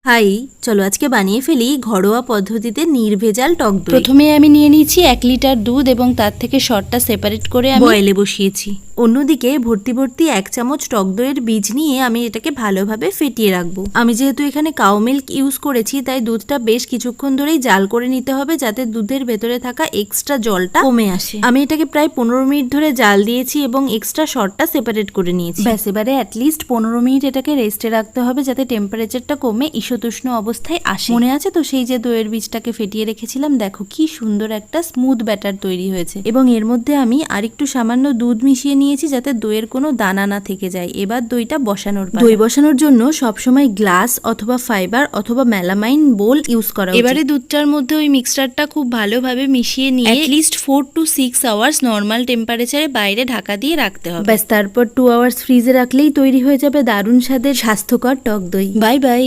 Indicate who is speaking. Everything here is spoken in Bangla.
Speaker 1: হাই, চলো আজকে বানিয়ে ফেলি ঘরোয়া পদ্ধতিতে নির্ভেজাল টক দই।
Speaker 2: প্রথমে আমি নিয়ে নিয়েছি 1 লিটার দুধ এবং তার থেকে সরটা সেপারেট করে আমি
Speaker 1: বয়েলে বসিয়েছি। অন্যদিকে ভর্তি ভর্তি 1 চামচ টক দইয়ের বীজ নিয়ে আমি এটাকে ভালোভাবে ফেটিয়ে রাখবো। আমি যেহেতু এখানে কাউ মিল্ক ইউজ করেছি তাই দুধটা বেশ কিছুক্ষণ ধরেই জাল করে নিতে হবে যাতে দুধের ভেতরে থাকা এক্সট্রা জলটা কমে আসে। আমি এটাকে প্রায় 15 মিনিট ধরে জাল দিয়েছি এবং এক্সট্রা সরটা সেপারেট করে নিয়েছি। ব্যাস এবারে অ্যাটলিস্ট 15 মিনিট এটাকে রেস্টে রাখতে হবে যাতে টেম্পারেচারটা কমে ঈশতুষ্ণ অবস্থায় আসে। মনে আছে তো সেই যে দইয়ের বীজটাকে ফেটিয়ে রেখেছিলাম, দেখো কি সুন্দর একটা স্মুথ ব্যাটার তৈরি হয়েছে। এবং এর মধ্যে আমি আরেকটু সামান্য দুধ মিশিয়ে নিয়েছি যাতে দইয়ের কোনো দানা না থেকে যায়। এবার দইটা বসানোর পালা। দই বসানোর জন্য সবসময় গ্লাস অথবা ফাইবার অথবা মেলামাইন বোল ইউজ করা উচিত।
Speaker 2: এবারে দুধটার মধ্যে ওই মিক্সচারটা খুব ভালোভাবে মিশিয়ে নিয়ে অ্যাটলিস্ট 4 to 6 আওয়ার্স নর্মাল টেম্পারেচারে বাইরে ঢাকা দিয়ে রাখতে হবে।
Speaker 1: ব্যাস তারপর 2 আওয়ার্স ফ্রিজে রাখলেই তৈরি হয়ে যাবে দারুণ স্বাদের স্বাস্থ্যকর টক দই।
Speaker 2: Bye bye.